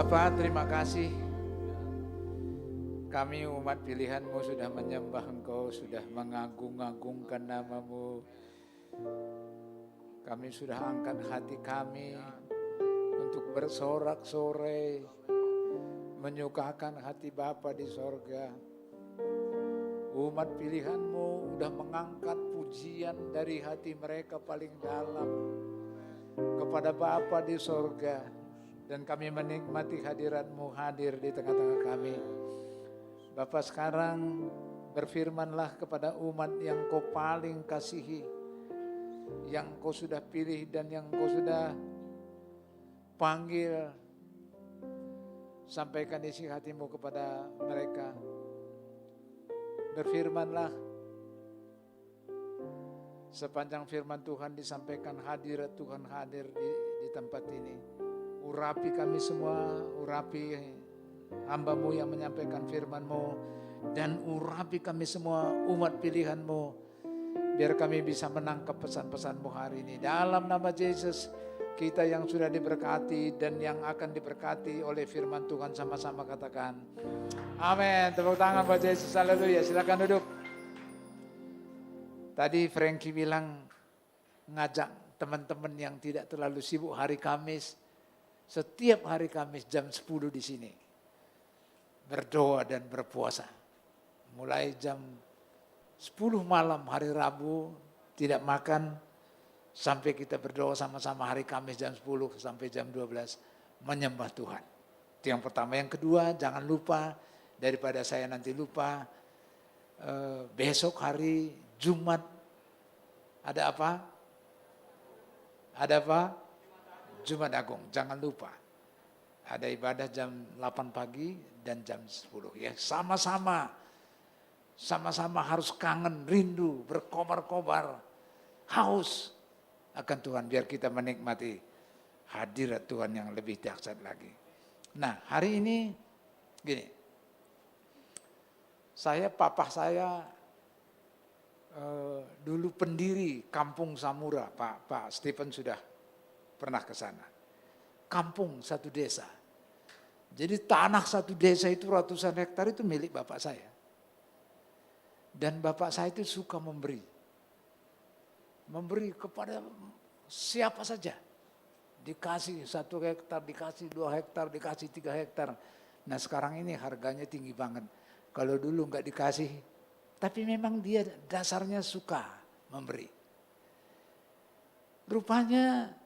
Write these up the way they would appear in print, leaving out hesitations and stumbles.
Bapa, terima kasih. Kami umat pilihan-Mu sudah menyembah Engkau, sudah mengagung-agungkan nama-Mu. Kami sudah angkat hati kami untuk bersorak-sorai, menyukakan hati Bapa di sorga. Umat pilihan-Mu sudah mengangkat pujian dari hati mereka paling dalam kepada Bapa di sorga. Dan kami menikmati hadirat-Mu hadir di tengah-tengah kami. Bapa, sekarang berfirmanlah kepada umat yang Kau paling kasihi, yang Kau sudah pilih dan yang Kau sudah panggil. Sampaikan isi hati-Mu kepada mereka. Berfirmanlah. Sepanjang firman Tuhan disampaikan, hadirat Tuhan hadir di tempat ini. Urapi kami semua, urapi hamba-Mu yang menyampaikan firman-Mu, dan urapi kami semua umat pilihan-Mu, biar kami bisa menangkap pesan-pesan-Mu hari ini. Dalam nama Yesus, kita yang sudah diberkati dan yang akan diberkati oleh firman Tuhan, sama-sama katakan amin. Tepuk tangan buat Yesus, haleluya. Silakan duduk. Tadi Frankie bilang ngajak teman-teman yang tidak terlalu sibuk hari Kamis, setiap hari Kamis jam 10 di sini berdoa dan berpuasa. Mulai jam 10 malam hari Rabu tidak makan sampai kita berdoa sama-sama hari Kamis jam 10 sampai jam 12 menyembah Tuhan. Itu yang pertama. Yang kedua, jangan lupa, daripada saya nanti lupa, besok hari Jumat ada apa? Ada apa? Jumat Agung, jangan lupa. Ada ibadah jam 8 pagi dan jam 10. Ya, sama-sama harus kangen, rindu, berkobar-kobar, haus akan Tuhan, biar kita menikmati hadirat Tuhan yang lebih dahsyat lagi. Nah, hari ini gini. Papa saya dulu pendiri Kampung Samura, Pak Stephen sudah pernah ke sana. Kampung satu desa. Jadi tanah satu desa itu ratusan hektar itu milik bapak saya. Dan bapak saya itu suka memberi. Memberi kepada siapa saja. Dikasih 1 hektar, dikasih 2 hektar, dikasih 3 hektar. Nah sekarang ini harganya tinggi banget. Kalau dulu enggak dikasih, tapi memang dia dasarnya suka memberi. Rupanya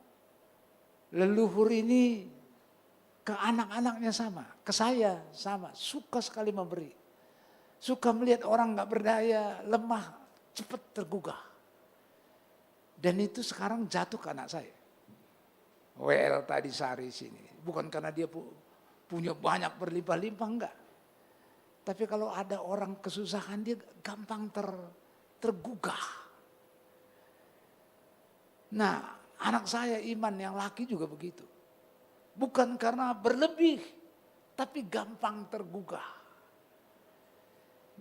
leluhur ini ke anak-anaknya sama, ke saya sama, suka sekali memberi. Suka melihat orang gak berdaya, lemah, cepat tergugah. Dan itu sekarang jatuh ke anak saya. WL tadi Sari sini, bukan karena dia punya banyak berlimpah-limpah, enggak. Tapi kalau ada orang kesusahan dia gampang tergugah. Nah, anak saya Iman yang laki juga begitu. Bukan karena berlebih, tapi gampang tergugah.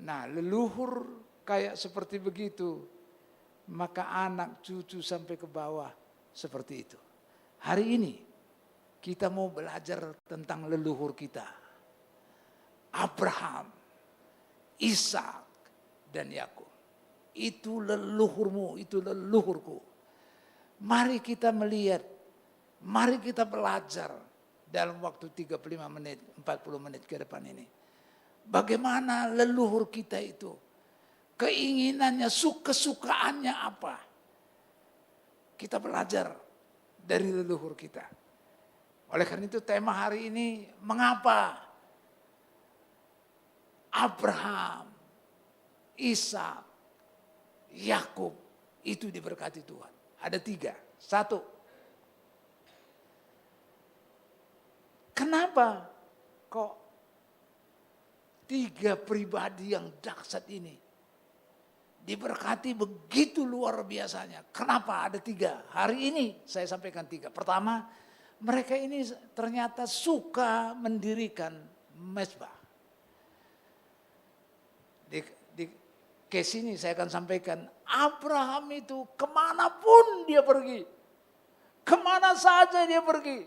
Nah, leluhur kayak seperti begitu, maka anak cucu sampai ke bawah seperti itu. Hari ini kita mau belajar tentang leluhur kita. Abraham, Ishak, dan Yakub. Itu leluhurmu, itu leluhurku. Mari kita melihat, mari kita belajar dalam waktu 35 menit, 40 menit ke depan ini. Bagaimana leluhur kita itu, keinginannya, kesukaannya apa. Kita belajar dari leluhur kita. Oleh karena itu tema hari ini, mengapa Abraham, Ishak, Yakub itu diberkati Tuhan. Ada 3. 1. Kenapa kok 3 pribadi yang dahsyat ini diberkati begitu luar biasanya? Kenapa ada 3? Hari ini saya sampaikan 3. Pertama, mereka ini ternyata suka mendirikan mezbah. Di case ini saya akan sampaikan, Abraham itu kemanapun dia pergi, kemana saja dia pergi,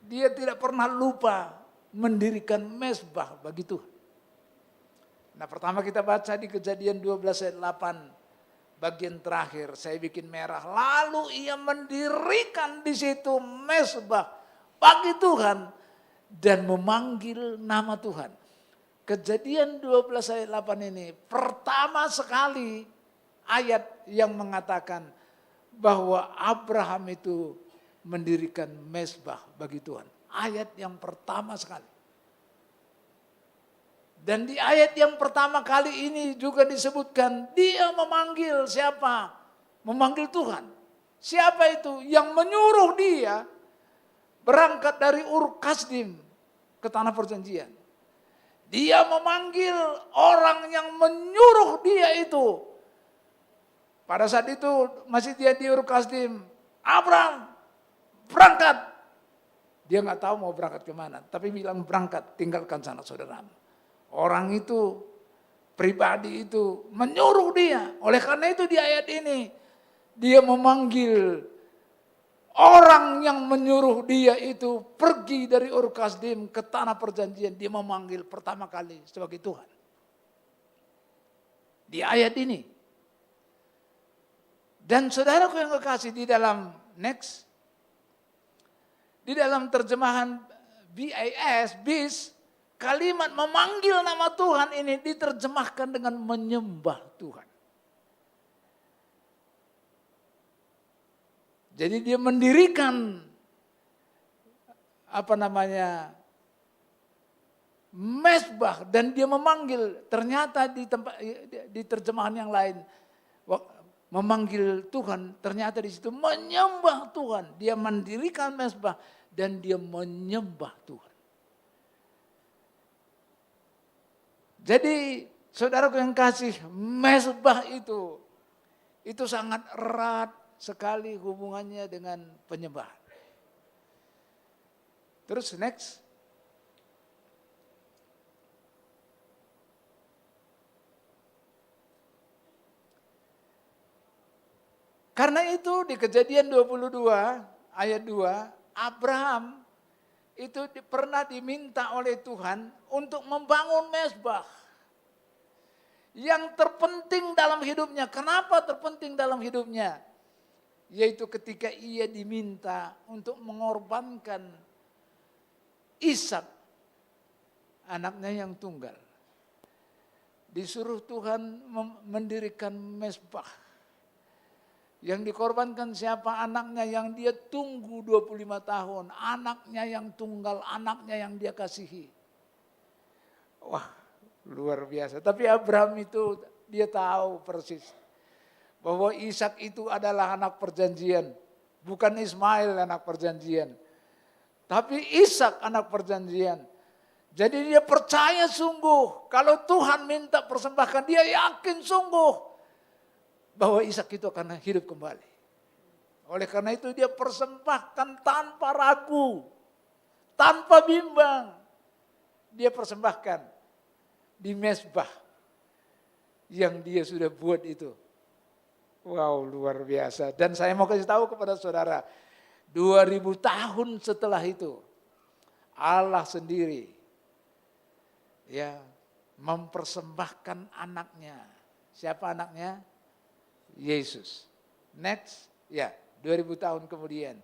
Dia tidak pernah lupa mendirikan mezbah bagi Tuhan. Nah, pertama kita baca di Kejadian 12 ayat 8 bagian terakhir, saya bikin merah. Lalu ia mendirikan di situ mezbah bagi Tuhan dan memanggil nama Tuhan. Kejadian 12 ayat 8 ini pertama sekali ayat yang mengatakan bahwa Abraham itu mendirikan mezbah bagi Tuhan. Ayat yang pertama sekali. Dan di ayat yang pertama kali ini juga disebutkan dia memanggil siapa? Memanggil Tuhan. Siapa itu? Yang menyuruh dia berangkat dari Ur Kasdim ke tanah perjanjian. Dia memanggil orang yang menyuruh dia itu. Pada saat itu masih dia di Ur Kasdim. Abraham, berangkat. Dia nggak tahu mau berangkat kemana. Tapi bilang berangkat, tinggalkan sanak saudaramu. Orang itu, pribadi itu menyuruh dia. Oleh karena itu di ayat ini, dia memanggil orang yang menyuruh dia itu pergi dari Ur Kasdim ke tanah perjanjian. Dia memanggil pertama kali sebagai Tuhan. Di ayat ini. Dan saudaraku yang kekasih, di dalam next, di dalam terjemahan BIS, kalimat memanggil nama Tuhan ini diterjemahkan dengan menyembah Tuhan. Jadi dia mendirikan mezbah dan dia memanggil. Ternyata di terjemahan yang lain memanggil Tuhan, ternyata di situ menyembah Tuhan. Dia mendirikan mezbah dan dia menyembah Tuhan. Jadi saudaraku yang kasih, mezbah itu sangat erat sekali hubungannya dengan penyembahan. Terus next. Karena itu di Kejadian 22 ayat 2, Abraham itu pernah diminta oleh Tuhan untuk membangun mezbah. Yang terpenting dalam hidupnya. Kenapa terpenting dalam hidupnya? Yaitu ketika ia diminta untuk mengorbankan Ishak, anaknya yang tunggal. Disuruh Tuhan mendirikan mezbah. Yang dikorbankan siapa? Anaknya yang dia tunggu 25 tahun. Anaknya yang tunggal, anaknya yang dia kasihi. Wah, luar biasa. Tapi Abraham itu dia tahu persis bahwa Ishak itu adalah anak perjanjian. Bukan Ismail anak perjanjian. Tapi Ishak anak perjanjian. Jadi dia percaya sungguh. Kalau Tuhan minta persembahkan, dia yakin sungguh bahwa Ishak itu akan hidup kembali. Oleh karena itu dia persembahkan tanpa ragu, tanpa bimbang. Dia persembahkan di mezbah yang dia sudah buat itu. Wow, luar biasa. Dan saya mau kasih tahu kepada saudara, 2000 tahun setelah itu Allah sendiri ya mempersembahkan anaknya. Siapa anaknya? Yesus. Next, ya 2000 tahun kemudian.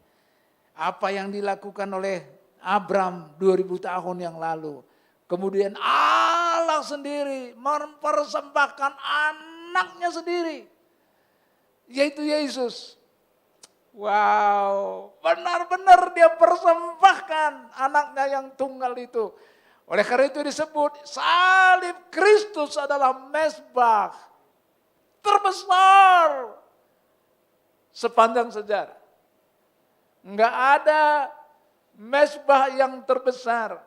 Apa yang dilakukan oleh Abraham 2000 tahun yang lalu. Kemudian Allah sendiri mempersembahkan anaknya sendiri. Yaitu Yesus. Wow, benar-benar dia persembahkan anaknya yang tunggal itu. Oleh karena itu disebut salib Kristus adalah mezbah terbesar sepanjang sejarah. Enggak ada mezbah yang terbesar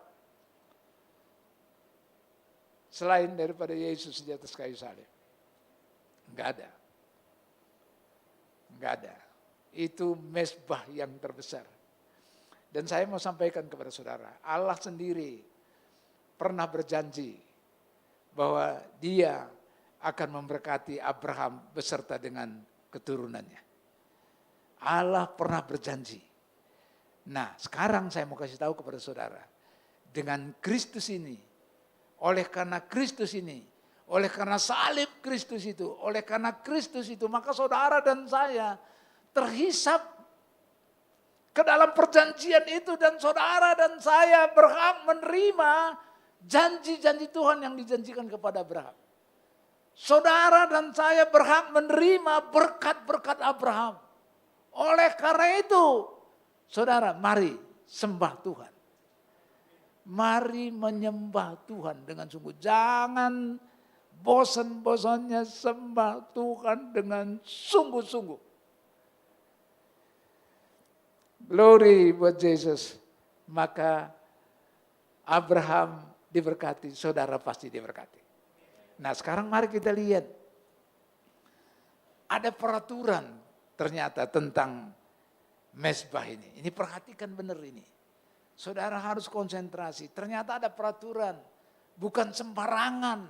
selain daripada Yesus di atas kayu salib. Enggak ada. Enggak ada. Itu mezbah yang terbesar. Dan saya mau sampaikan kepada saudara, Allah sendiri pernah berjanji bahwa Dia akan memberkati Abraham beserta dengan keturunannya. Allah pernah berjanji. Nah, sekarang saya mau kasih tahu kepada saudara. Dengan Kristus ini, oleh karena Kristus ini, oleh karena salib Kristus itu, oleh karena Kristus itu, maka saudara dan saya terhisap ke dalam perjanjian itu, dan saudara dan saya berhak menerima janji-janji Tuhan yang dijanjikan kepada Abraham. Saudara dan saya berhak menerima berkat-berkat Abraham. Oleh karena itu, saudara, mari sembah Tuhan. Mari menyembah Tuhan dengan sungguh. Jangan bosan-bosannya sembah Tuhan dengan sungguh-sungguh. Glory buat Yesus. Maka Abraham diberkati, saudara pasti diberkati. Nah, sekarang mari kita lihat. Ada peraturan ternyata tentang mezbah ini. Ini perhatikan benar ini. Saudara harus konsentrasi. Ternyata ada peraturan. Bukan sembarangan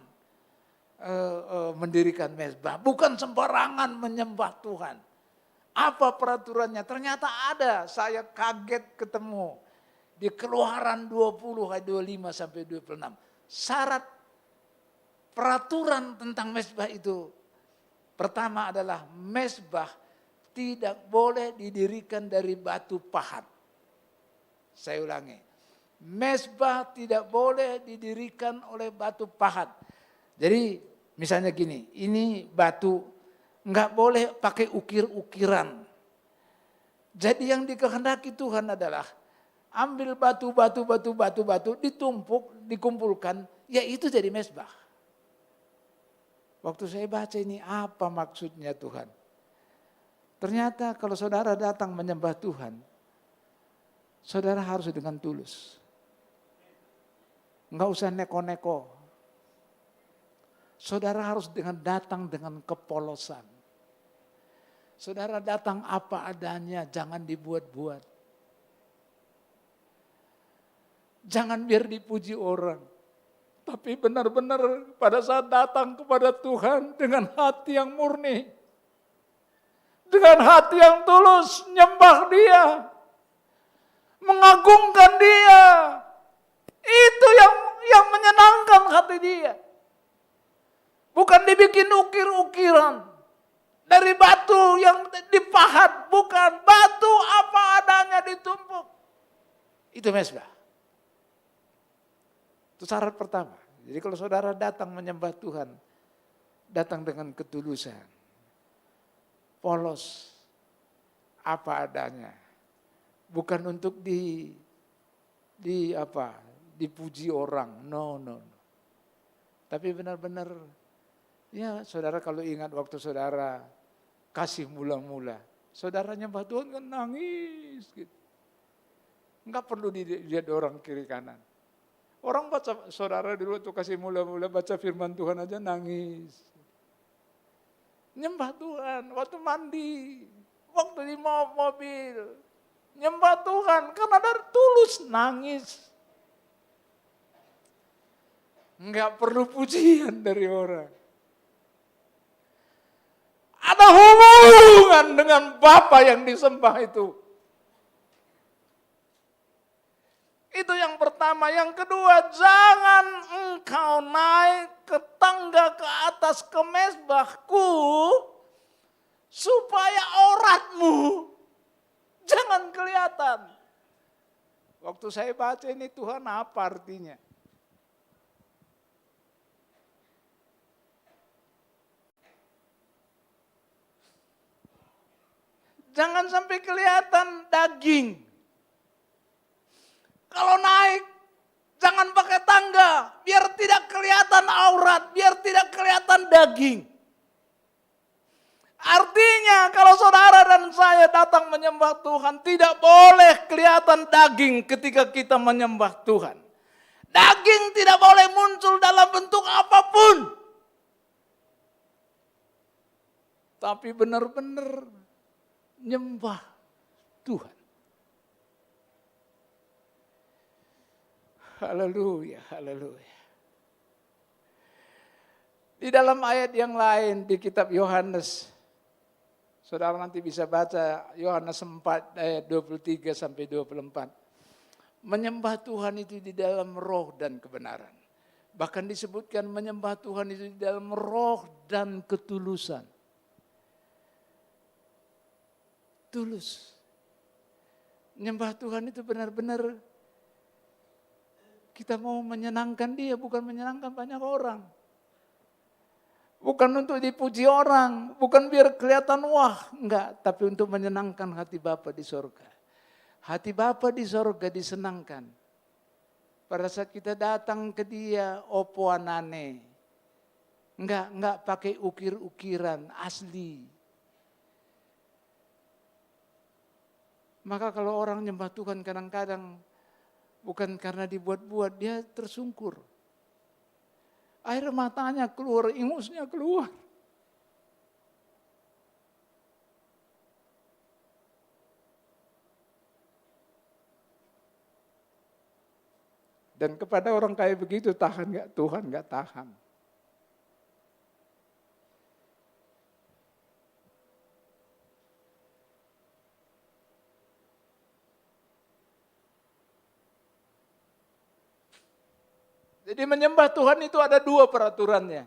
mendirikan mezbah. Bukan sembarangan menyembah Tuhan. Apa peraturannya? Ternyata ada. Saya kaget ketemu. Di Keluaran 20 ayat 25 sampai 26. Syarat peraturan tentang mezbah itu. Pertama adalah mezbah tidak boleh didirikan dari batu pahat. Saya ulangi. Mezbah tidak boleh didirikan oleh batu pahat. Jadi misalnya gini, ini batu enggak boleh pakai ukir-ukiran. Jadi yang dikehendaki Tuhan adalah ambil batu ditumpuk, dikumpulkan, ya itu jadi mezbah. Waktu saya baca ini apa maksudnya Tuhan? Ternyata kalau saudara datang menyembah Tuhan, saudara harus dengan tulus. Enggak usah neko-neko. Saudara harus datang dengan kepolosan. Saudara datang apa adanya, jangan dibuat-buat. Jangan biar dipuji orang. Tapi benar-benar pada saat datang kepada Tuhan dengan hati yang murni. Dengan hati yang tulus, nyembah Dia. Mengagungkan Dia. Itu yang menyenangkan hati Dia. Bukan dibikin ukir-ukiran. Dari batu yang dipahat. Bukan batu apa adanya ditumpuk. Itu mezbah. Itu syarat pertama. Jadi kalau saudara datang menyembah Tuhan, datang dengan ketulusan, polos, apa adanya, bukan untuk dipuji orang, no. Tapi benar-benar, ya saudara kalau ingat waktu saudara kasih mula-mula, saudara nyembah Tuhan kan nangis, gitu. Enggak perlu dilihat orang kiri kanan. Orang baca, saudara dulu tuh kasih mula-mula baca firman Tuhan aja nangis. Nyembah Tuhan, waktu mandi, waktu di mobil. Nyembah Tuhan, karena dari tulus nangis. Enggak perlu pujian dari orang. Ada hubungan dengan Bapa yang disembah itu. Itu yang pertama. Yang kedua, jangan engkau naik ke tangga ke atas ke mezbahku supaya auratmu jangan kelihatan. Waktu saya baca ini, Tuhan apa artinya? Jangan sampai kelihatan daging. Kalau naik, jangan pakai tangga, biar tidak kelihatan aurat, biar tidak kelihatan daging. Artinya kalau saudara dan saya datang menyembah Tuhan, tidak boleh kelihatan daging ketika kita menyembah Tuhan. Daging tidak boleh muncul dalam bentuk apapun. Tapi benar-benar nyembah Tuhan. Haleluya, haleluya. Di dalam ayat yang lain di kitab Yohanes, Saudara nanti bisa baca Yohanes 4 ayat 23 sampai 24. Menyembah Tuhan itu di dalam roh dan kebenaran. Bahkan disebutkan menyembah Tuhan itu di dalam roh dan ketulusan. Tulus. Menyembah Tuhan itu benar-benar kita mau menyenangkan Dia, bukan menyenangkan banyak orang. Bukan untuk dipuji orang, bukan biar kelihatan wah, enggak. Tapi untuk menyenangkan hati Bapa di sorga. Hati Bapa di sorga disenangkan. Pada saat kita datang ke Dia, opo anane. Enggak pakai ukir-ukiran, asli. Maka kalau orang nyembah Tuhan kadang-kadang bukan karena dibuat-buat, dia tersungkur. Air matanya keluar, ingusnya keluar. Dan kepada orang kayak begitu tahan gak? Tuhan gak tahan. Jadi menyembah Tuhan itu ada dua peraturannya.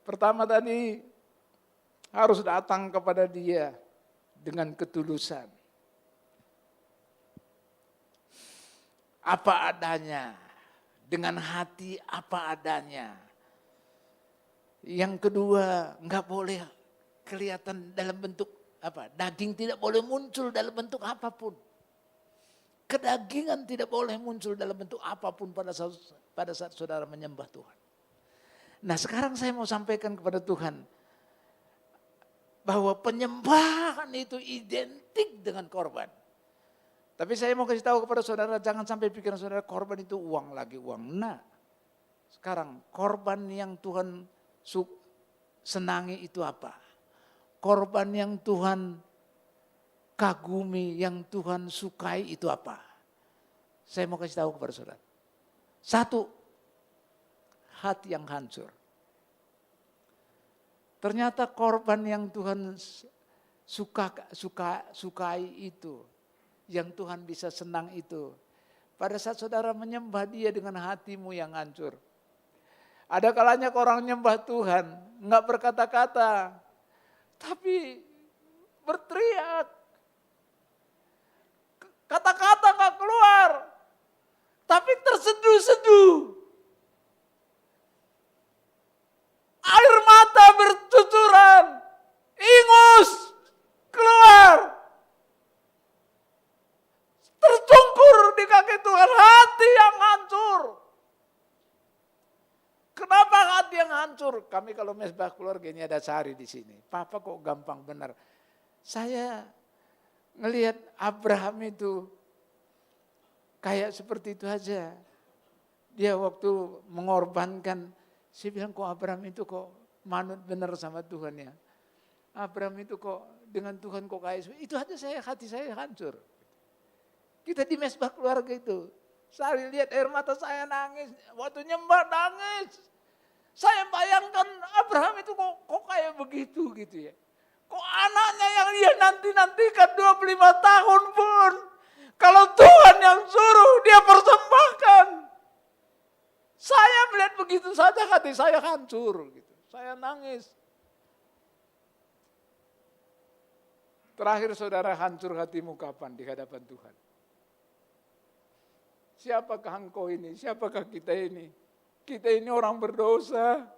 Pertama tadi harus datang kepada Dia dengan ketulusan. Apa adanya, dengan hati apa adanya. Yang kedua, enggak boleh kelihatan dalam bentuk apa? Daging tidak boleh muncul dalam bentuk apapun. Kedagingan tidak boleh muncul dalam bentuk apapun pada saat saudara menyembah Tuhan. Nah sekarang saya mau sampaikan kepada Tuhan bahwa penyembahan itu identik dengan korban. Tapi saya mau kasih tahu kepada saudara, jangan sampai pikiran saudara korban itu uang lagi uang. Nah sekarang korban yang Tuhan senangi itu apa? Korban yang Tuhan kagumi, yang Tuhan sukai itu apa? Saya mau kasih tahu kepada saudara. Satu, hati yang hancur. Ternyata korban yang Tuhan sukai itu, yang Tuhan bisa senang itu, pada saat saudara menyembah Dia dengan hatimu yang hancur. Ada kalanya orang menyembah Tuhan, enggak berkata-kata, tapi berteriak. Kata-kata gak keluar, tapi terseduh-seduh. Air mata bercucuran, ingus keluar. Tercungkur di kaki Tuhan, hati yang hancur. Kenapa hati yang hancur? Kami kalau mesbah keluarga ini ada Sari di sini. Papa kok gampang benar. Saya ngelihat Abraham itu kayak seperti itu aja. Dia waktu mengorbankan, saya bilang kok Abraham itu kok manut benar sama Tuhan ya. Abraham itu kok dengan Tuhan kok kayak itu aja hati saya hancur. Kita di mesbah keluarga itu, Sari lihat air mata saya nangis, waktu nyembah nangis. Saya bayangkan Abraham itu kok kayak begitu gitu ya. Kok anaknya yang dia nanti-nantikan 25 tahun pun, kalau Tuhan yang suruh dia persembahkan. Saya melihat begitu saja hati saya hancur. Gitu. Saya nangis. Terakhir saudara hancur hatimu kapan di hadapan Tuhan? Siapakah engkau ini? Siapakah kita ini? Kita ini orang berdosa.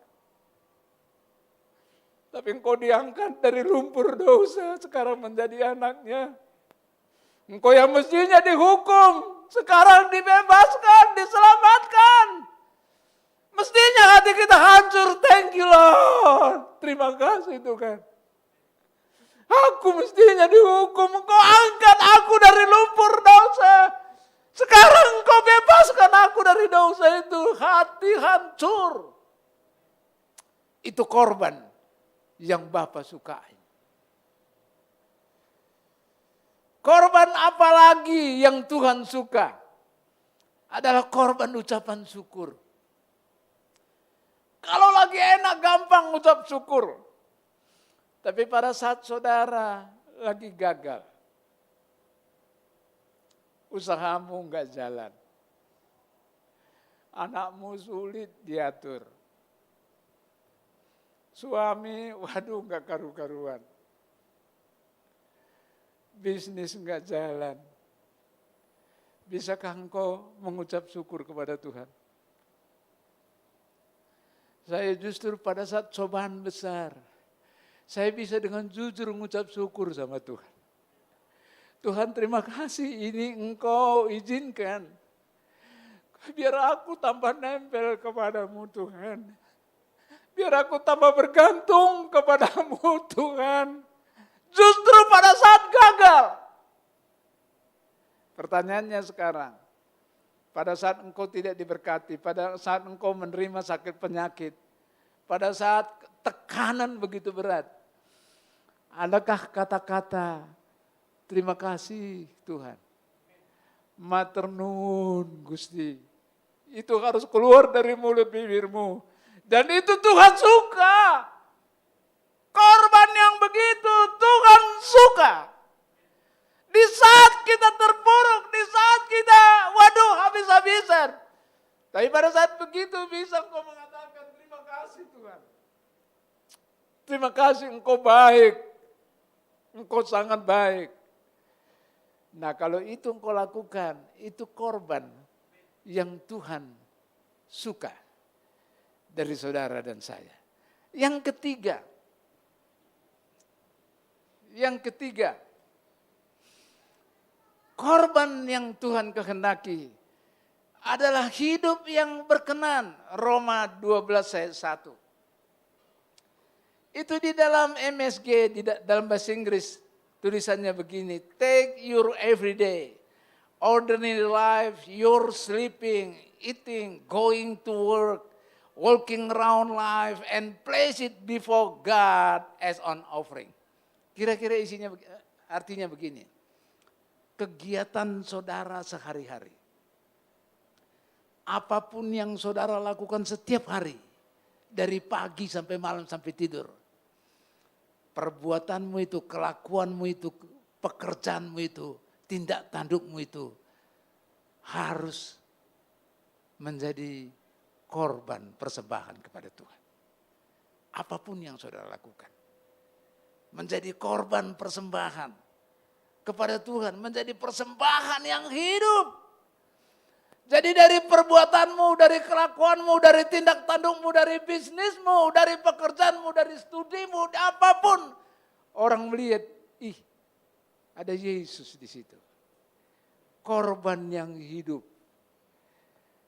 Tapi engkau diangkat dari lumpur dosa, sekarang menjadi anaknya. Engkau yang mestinya dihukum, sekarang dibebaskan, diselamatkan. Mestinya hati kita hancur, thank you Lord. Terima kasih Tuhan. Aku mestinya dihukum, engkau angkat aku dari lumpur dosa. Sekarang engkau bebaskan aku dari dosa itu, hati hancur. Itu korban yang Bapa sukai. Korban apa lagi yang Tuhan suka? Adalah korban ucapan syukur. Kalau lagi enak gampang ucap syukur. Tapi pada saat saudara lagi gagal, usahamu enggak jalan, anakmu sulit diatur, suami waduh enggak karu-karuan, bisnis enggak jalan, bisakah engkau mengucap syukur kepada Tuhan? Saya justru pada saat cobaan besar, saya bisa dengan jujur mengucap syukur sama Tuhan. Tuhan terima kasih ini engkau izinkan. Biar aku tambah nempel kepadamu Tuhan. Biar aku tambah bergantung kepadamu Tuhan. Justru pada saat gagal. Pertanyaannya sekarang. Pada saat engkau tidak diberkati, pada saat engkau menerima sakit penyakit, pada saat tekanan begitu berat, adakah kata-kata terima kasih Tuhan? Matur nuwun Gusti. Itu harus keluar dari mulut bibirmu. Dan itu Tuhan suka. Korban yang begitu Tuhan suka. Di saat kita terpuruk, di saat kita waduh habis-habisan. Tapi pada saat begitu bisa engkau mengatakan terima kasih Tuhan. Terima kasih engkau baik. Engkau sangat baik. Nah kalau itu engkau lakukan, itu korban yang Tuhan suka dari saudara dan saya. Yang ketiga, korban yang Tuhan kehendaki adalah hidup yang berkenan. Roma 12 ayat 1. Itu di dalam MSG, di dalam bahasa Inggris, tulisannya begini, take your everyday, ordinary life, your sleeping, eating, going to work, walking around life, and place it before God as an offering. Kira-kira isinya, artinya begini, kegiatan saudara sehari-hari, apapun yang saudara lakukan setiap hari, dari pagi sampai malam sampai tidur, perbuatanmu itu, kelakuanmu itu, pekerjaanmu itu, tindak tandukmu itu harus menjadi korban persembahan kepada Tuhan. Apapun yang saudara lakukan, menjadi korban persembahan kepada Tuhan, menjadi persembahan yang hidup. Jadi dari perbuatanmu, dari kelakuanmu, dari tindak tandukmu, dari bisnismu, dari pekerjaanmu, dari studimu, apapun. Orang melihat, ih ada Yesus di situ. Korban yang hidup.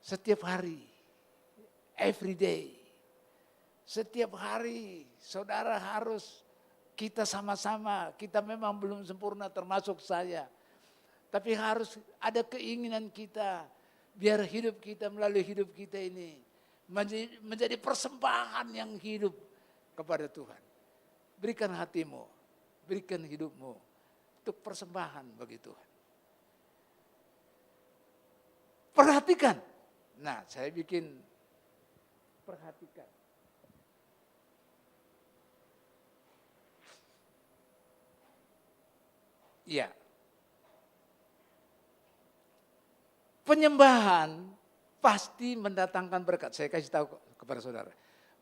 Setiap hari, every day. Setiap hari saudara harus, kita sama-sama, kita memang belum sempurna termasuk saya. Tapi harus ada keinginan kita, biar hidup kita, melalui hidup kita ini menjadi persembahan yang hidup kepada Tuhan. Berikan hatimu, berikan hidupmu untuk persembahan bagi Tuhan. Perhatikan. Nah, saya bikin perhatikan. Iya. Penyembahan pasti mendatangkan berkat. Saya kasih tahu kepada saudara.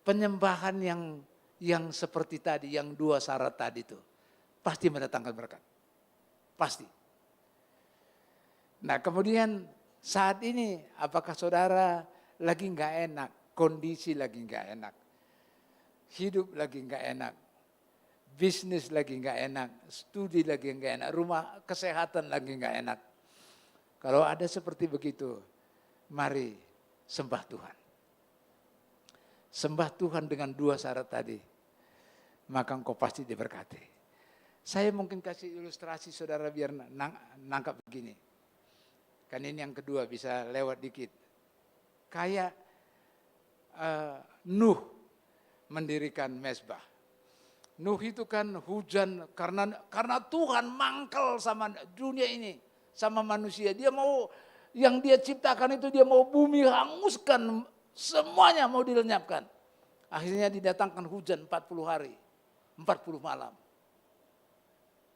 Penyembahan yang seperti tadi, yang dua syarat tadi itu, pasti mendatangkan berkat. Pasti. Nah kemudian saat ini, apakah saudara lagi nggak enak, kondisi lagi nggak enak, hidup lagi nggak enak, bisnis lagi nggak enak, studi lagi nggak enak, rumah kesehatan lagi nggak enak. Kalau ada seperti begitu, mari sembah Tuhan. Sembah Tuhan dengan dua syarat tadi, maka engkau pasti diberkati. Saya mungkin kasih ilustrasi saudara biar nangkap begini. Kan ini yang kedua bisa lewat dikit. Kayak Nuh mendirikan mezbah. Nuh itu kan hujan karena Tuhan mangkel sama dunia ini, sama manusia. Dia mau, yang dia ciptakan itu dia mau bumi hanguskan, semuanya mau dilenyapkan. Akhirnya didatangkan hujan 40 hari. 40 malam.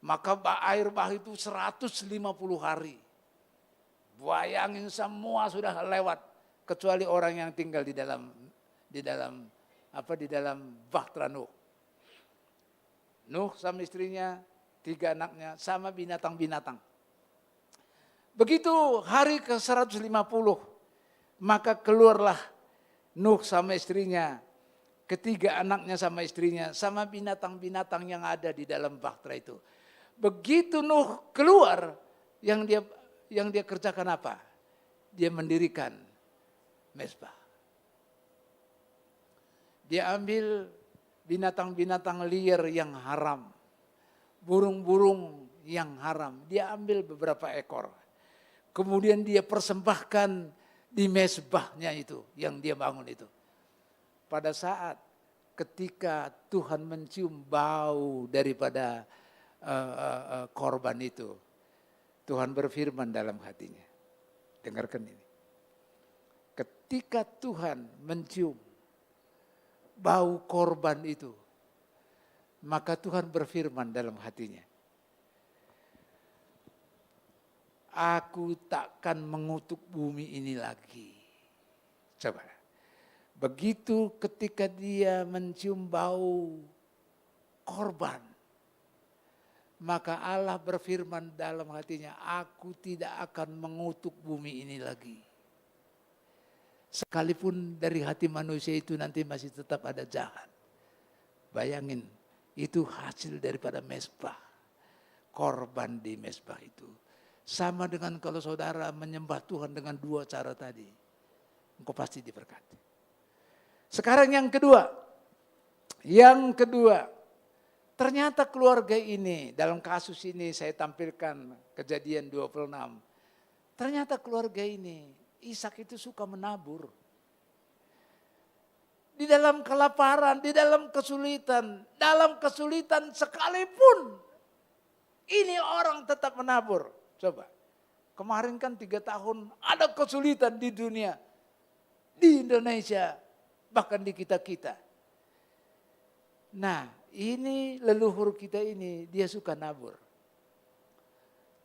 Maka air bah itu 150 hari. Bayangin semua sudah lewat kecuali orang yang tinggal di dalam bahtera Nuh. Nuh sama istrinya, 3 anaknya sama binatang-binatang. Begitu hari ke-150, maka keluarlah Nuh sama istrinya, 3 anaknya sama istrinya, sama binatang-binatang yang ada di dalam bahtera itu. Begitu Nuh keluar, yang dia kerjakan apa? Dia mendirikan mezbah. Dia ambil binatang-binatang liar yang haram, burung-burung yang haram. Dia ambil beberapa ekor. Kemudian dia persembahkan di mezbahnya itu, yang dia bangun itu. Pada saat ketika Tuhan mencium bau daripada korban itu, Tuhan berfirman dalam hatinya. Dengarkan ini. Ketika Tuhan mencium bau korban itu, maka Tuhan berfirman dalam hatinya, aku takkan mengutuk bumi ini lagi. Coba. Begitu ketika dia mencium bau korban, maka Allah berfirman dalam hatinya, aku tidak akan mengutuk bumi ini lagi. Sekalipun dari hati manusia itu nanti masih tetap ada jahat. Bayangin, itu hasil daripada mezbah. Korban di mezbah itu. Sama dengan kalau saudara menyembah Tuhan dengan 2 cara tadi. Engkau pasti diberkati. Sekarang yang kedua. Ternyata keluarga ini, dalam kasus ini saya tampilkan Kejadian 26. Ternyata keluarga ini, Ishak itu suka menabur. Di dalam kelaparan, di dalam kesulitan sekalipun, ini orang tetap menabur. Coba, kemarin kan 3 tahun ada kesulitan di dunia, di Indonesia, bahkan di kita-kita. Nah, ini leluhur kita ini, dia suka nabur.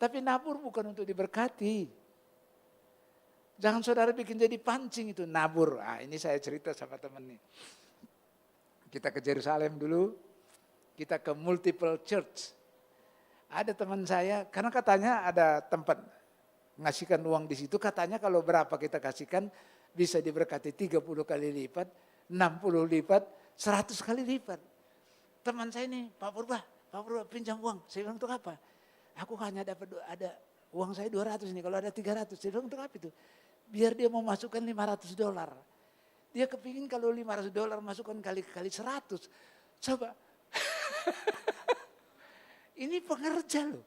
Tapi nabur bukan untuk diberkati. Jangan saudara bikin jadi pancing itu, nabur. Ini saya cerita sama teman nih. Kita ke Yerusalem dulu, kita ke multiple church. Ada teman saya, karena katanya ada tempat ngasihkan uang di situ, katanya kalau berapa kita kasihkan bisa diberkati 30 kali lipat, 60 lipat, 100 kali lipat. Teman saya ini, Pak Purba pinjam uang. Saya bilang untuk apa? Aku hanya dapat ada uang saya 200 nih, kalau ada 300. Saya bilang untuk apa itu? Biar dia mau masukkan $500. Dia kepingin kalau $500 masukkan kali 100. Coba. Ini pengerja loh.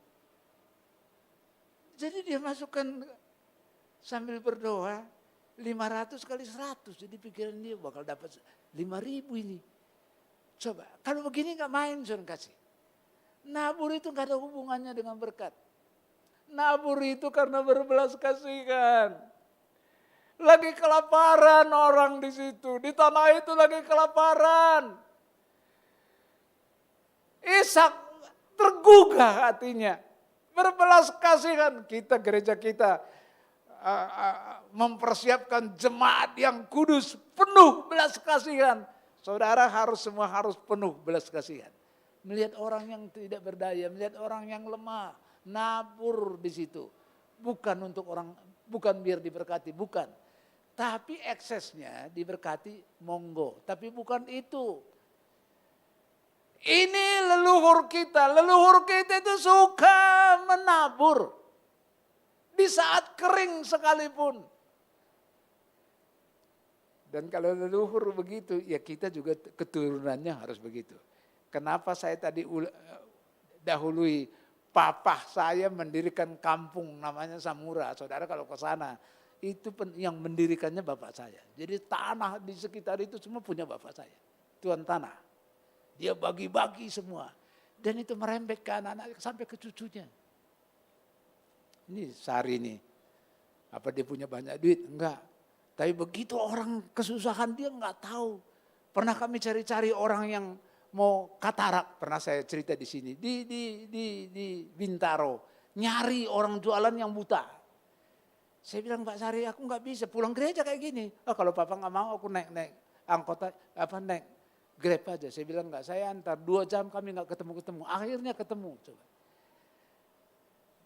Jadi dia masukkan sambil berdoa 500 kali 100. Jadi pikiran dia bakal dapat 5.000 ini. Coba, kalau begini gak main saudara kasih. Nabur itu gak ada hubungannya dengan berkat. Nabur itu karena berbelas kasihan. Lagi kelaparan orang di situ. Di tanah itu lagi kelaparan. Ishak tergugah hatinya, berbelas kasihan. Kita gereja kita mempersiapkan jemaat yang kudus, penuh belas kasihan. Saudara semua harus penuh belas kasihan. Melihat orang yang tidak berdaya, melihat orang yang lemah, nabur di situ. Bukan untuk orang, bukan biar diberkati, bukan. Tapi eksesnya diberkati, monggo. Tapi bukan itu. Ini leluhur kita itu suka menabur. Di saat kering sekalipun. Dan kalau leluhur begitu, ya kita juga keturunannya harus begitu. Kenapa saya tadi dahului papa saya mendirikan kampung namanya Samura. Saudara kalau ke sana, itu yang mendirikannya bapak saya. Jadi tanah di sekitar itu semua punya bapak saya. Tuan tanah. Dia bagi-bagi semua. Dan itu merembet ke anak-anak sampai ke cucunya. Ini Sari nih. Apa dia punya banyak duit? Enggak. Tapi begitu orang kesusahan dia enggak tahu. Pernah kami cari-cari orang yang mau katarak, pernah saya cerita di sini, di Bintaro, nyari orang jualan yang buta. Saya bilang, Pak Sari, aku nggak bisa pulang gereja kayak gini. Oh, kalau Papa nggak mau, aku naik angkot, naik Grab aja. Saya bilang enggak, saya antar 2 jam kami nggak ketemu. Akhirnya ketemu. Coba.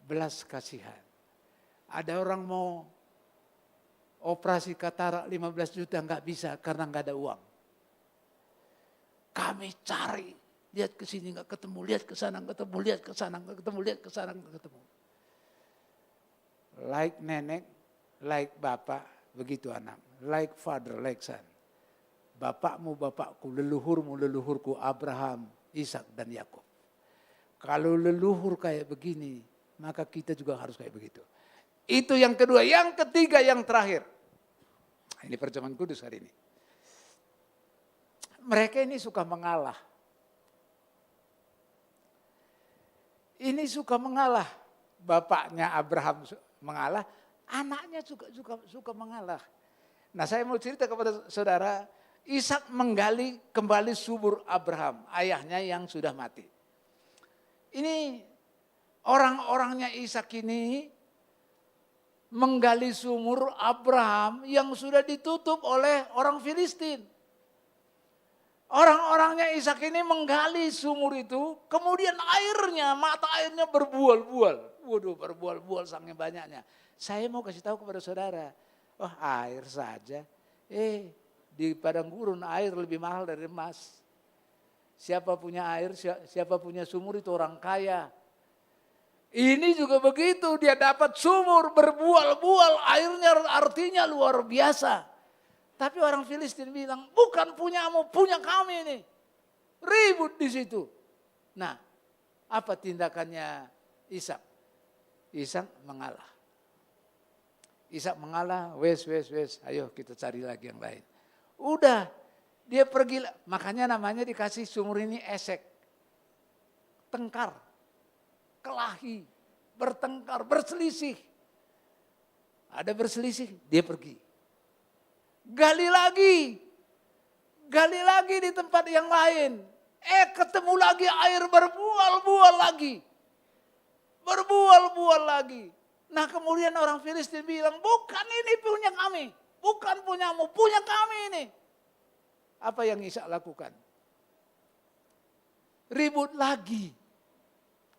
Belas kasihan. Ada orang mau operasi katarak 15 juta nggak bisa karena nggak ada uang. Kami cari, lihat ke sini nggak ketemu, lihat ke sana nggak ketemu, lihat ke sana nggak ketemu, lihat ke sana nggak ketemu. Like nenek, like bapak, begitu anak. Like father, like son. Bapakmu, bapakku, leluhurmu, leluhurku, Abraham, Ishak dan Yakub. Kalau leluhur kayak begini, maka kita juga harus kayak begitu. Itu yang kedua. Yang ketiga, yang terakhir. Ini perjamuan kudus hari ini. Mereka ini suka mengalah. Ini suka mengalah. Bapaknya Abraham mengalah, anaknya juga suka mengalah. Nah, saya mau cerita kepada saudara, Ishak menggali kembali sumur Abraham, ayahnya yang sudah mati. Ini orang-orangnya Ishak ini menggali sumur Abraham yang sudah ditutup oleh orang Filistin. Orang-orangnya Ishak ini menggali sumur itu, kemudian mata airnya berbual-bual. Waduh, berbual-bual saking banyaknya. Saya mau kasih tahu kepada saudara, oh air saja. Di padang gurun air lebih mahal dari emas. Siapa punya air, siapa punya sumur itu orang kaya. Ini juga begitu, dia dapat sumur berbual-bual, airnya artinya luar biasa. Tapi orang Filistin bilang, bukan punyamu, punya kami ini. Ribut di situ. Nah, apa tindakannya Ishak? Ishak mengalah. Ishak mengalah, wes, ayo kita cari lagi yang lain. Udah, dia pergi, makanya namanya dikasih sumur ini Esek. Tengkar, kelahi, bertengkar, berselisih. Ada berselisih, dia pergi. Gali lagi di tempat yang lain. Ketemu lagi air berbual-bual lagi. Berbual-bual lagi. Nah kemudian orang Filistin bilang, bukan ini punya kami. Bukan punyamu, punya kami ini. Apa yang Ishak lakukan? Ribut lagi.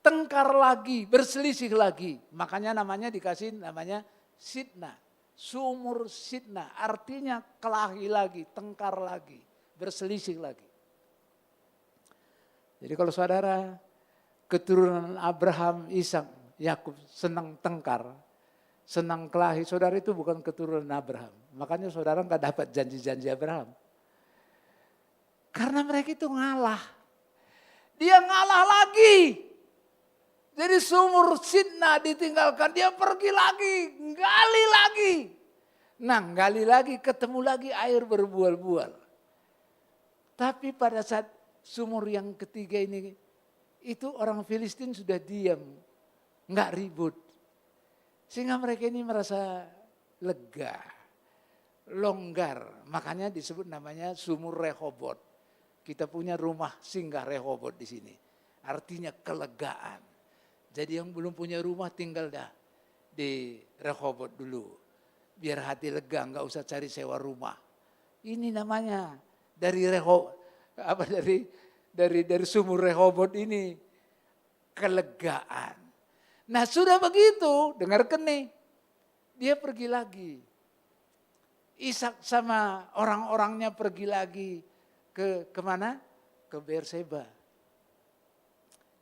Tengkar lagi, berselisih lagi. Makanya namanya dikasih namanya Sitna. Sumur Sitna. Artinya kelahi lagi, tengkar lagi, berselisih lagi. Jadi kalau saudara keturunan Abraham, Ishak, Yakub senang tengkar, senang kelahi, saudara itu bukan keturunan Abraham. Makanya saudara nggak dapat janji-janji Abraham. Karena mereka itu ngalah. Dia ngalah lagi. Jadi sumur Sitna ditinggalkan, dia pergi lagi, gali lagi. Nah, gali lagi, ketemu lagi air berbual-bual. Tapi pada saat sumur yang ketiga ini, itu orang Filistin sudah diam, nggak ribut. Sehingga mereka ini merasa lega, longgar. Makanya disebut namanya sumur Rehobot. Kita punya rumah singgah Rehobot di sini. Artinya kelegaan. Jadi yang belum punya rumah tinggal dah di Rehobot dulu. Biar hati lega, nggak usah cari sewa rumah. Ini namanya dari dari sumur Rehobot ini kelegaan. Nah sudah begitu, dengarkan nih, dia pergi lagi. Ishak sama orang-orangnya pergi lagi ke mana? Ke Beerseba.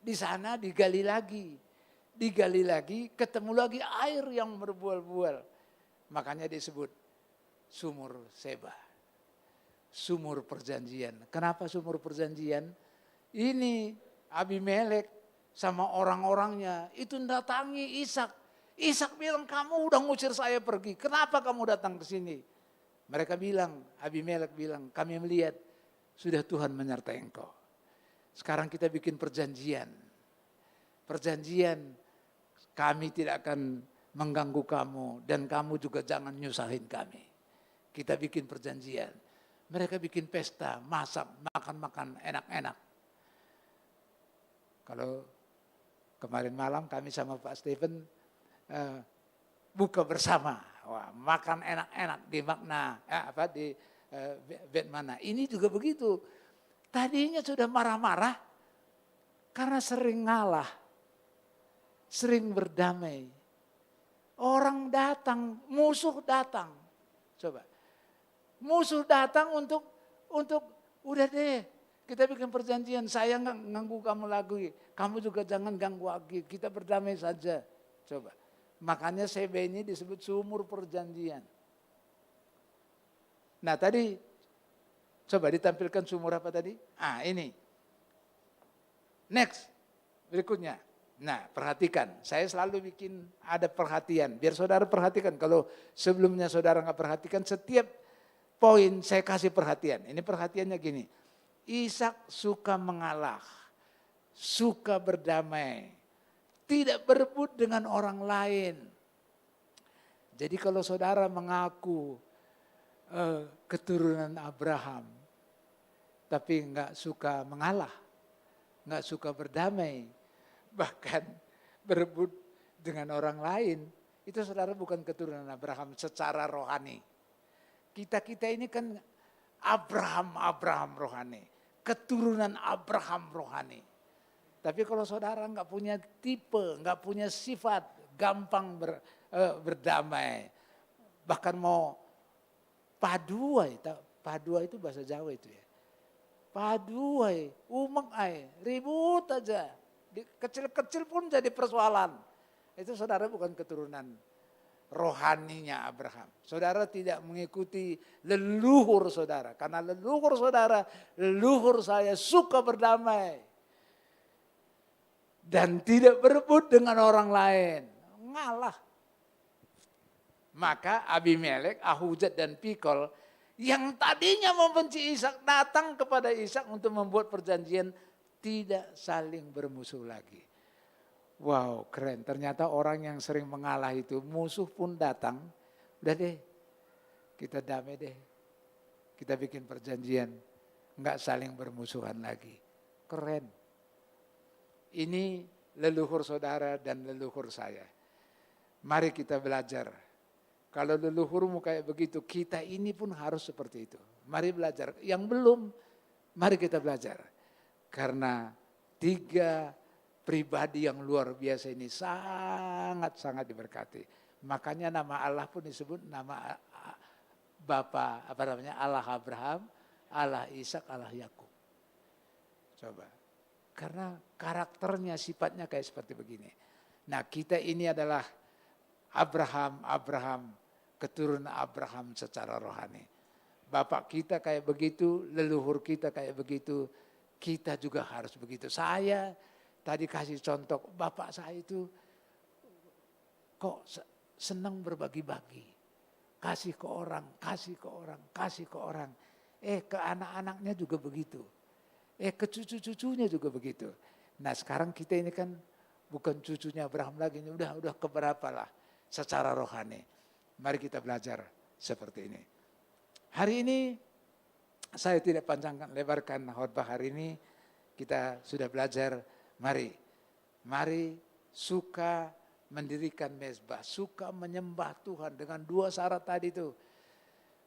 Di sana digali lagi, ketemu lagi air yang berbual-bual. Makanya disebut sumur Seba. Sumur perjanjian. Kenapa sumur perjanjian? Ini Abimelek sama orang-orangnya itu datangi Ishak. Ishak bilang, kamu udah ngusir saya pergi. Kenapa kamu datang ke sini? Mereka bilang, Abimelek bilang, kami melihat sudah Tuhan menyertai engkau. Sekarang kita bikin perjanjian. Perjanjian, kami tidak akan mengganggu kamu dan kamu juga jangan nyusahin kami. Kita bikin perjanjian. Mereka bikin pesta, masak, makan-makan enak-enak. Kalau kemarin malam kami sama Pak Stephen buka bersama, wah, makan enak-enak di makna di bed mana. Ini juga begitu. Tadinya sudah marah-marah karena sering ngalah, sering berdamai. Orang datang, musuh datang. Coba. Musuh datang untuk udah deh, kita bikin perjanjian, saya nggak ganggu kamu lagi, kamu juga jangan ganggu lagi, kita berdamai saja. Coba. Makanya CB ini disebut sumur perjanjian. Nah tadi, coba ditampilkan sumur apa tadi? Ini. Next, berikutnya. Nah perhatikan, saya selalu bikin ada perhatian, biar saudara perhatikan. Kalau sebelumnya saudara nggak perhatikan, setiap poin saya kasih perhatian. Ini perhatiannya gini, Ishak suka mengalah, suka berdamai, tidak berebut dengan orang lain. Jadi kalau saudara mengaku keturunan Abraham, tapi nggak suka mengalah, nggak suka berdamai, bahkan berebut dengan orang lain, itu saudara bukan keturunan Abraham secara rohani. Kita ini kan Abraham rohani, keturunan Abraham rohani. Tapi kalau saudara nggak punya tipe, nggak punya sifat, gampang berdamai, bahkan mau paduai itu bahasa Jawa itu ya. Paduai, umek ribut aja. Kecil-kecil pun jadi persoalan. Itu saudara bukan keturunan rohaninya Abraham. Saudara tidak mengikuti leluhur saudara. Karena leluhur saudara, leluhur saya suka berdamai. Dan tidak berebut dengan orang lain. Ngalah. Maka Abimelek, Ahuzat dan Pikol yang tadinya membenci Ishak datang kepada Ishak untuk membuat perjanjian tidak saling bermusuh lagi. Wow, keren. Ternyata orang yang sering mengalah itu musuh pun datang. Udah deh, kita damai deh. Kita bikin perjanjian, nggak saling bermusuhan lagi. Keren. Ini leluhur saudara dan leluhur saya. Mari kita belajar. Kalau leluhurmu kayak begitu, kita ini pun harus seperti itu. Mari belajar. Yang belum, mari kita belajar. Karena 3 pribadi yang luar biasa ini sangat-sangat diberkati. Makanya nama Allah pun disebut nama Bapa, Allah Abraham, Allah Ishak, Allah Yakub. Coba. Karena karakternya, sifatnya kayak seperti begini. Nah kita ini adalah Abraham, keturunan Abraham secara rohani. Bapak kita kayak begitu, leluhur kita kayak begitu, kita juga harus begitu. Saya tadi kasih contoh, bapak saya itu kok senang berbagi-bagi. Kasih ke orang, kasih ke orang, kasih ke orang. Ke anak-anaknya juga begitu. Ke cucu-cucunya juga begitu. Nah sekarang kita ini kan bukan cucunya Abraham lagi, ini udah keberapa lah secara rohani. Mari kita belajar seperti ini. Hari ini saya tidak panjangkan lebarkan khotbah hari ini, kita sudah belajar. Mari suka mendirikan mezbah, suka menyembah Tuhan dengan 2 syarat tadi itu.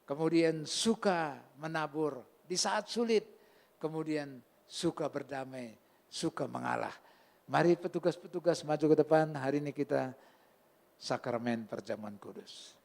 Kemudian suka menabur di saat sulit, kemudian suka berdamai, suka mengalah. Mari petugas-petugas maju ke depan, hari ini kita sakramen perjamuan kudus.